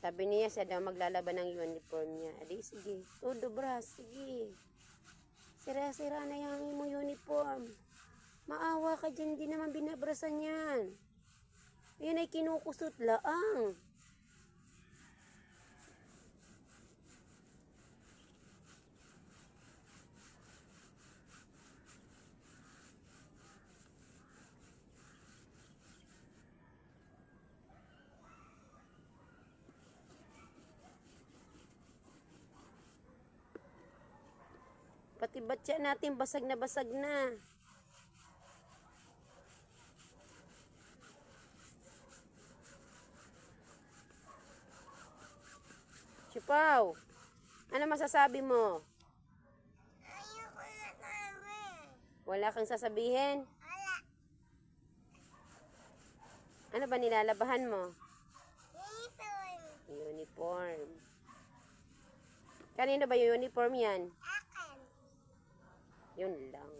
Sabi niya siya daw maglalaban ng uniform niya. Adi, sige. Todo bras, sige. Sira-sira na yung mo uniform. Maawa ka dyan, di naman binabrasan yan. Yan ay kinukusot laang. Pati batya natin basag na basag na. Sipaw, ano masasabi mo? Ayoko na namin. Wala kang sasabihin? Wala. Ano ba nilalabahan mo? Uniform. Uniform. Kanino ba yung uniform yan? Akin. Yun lang.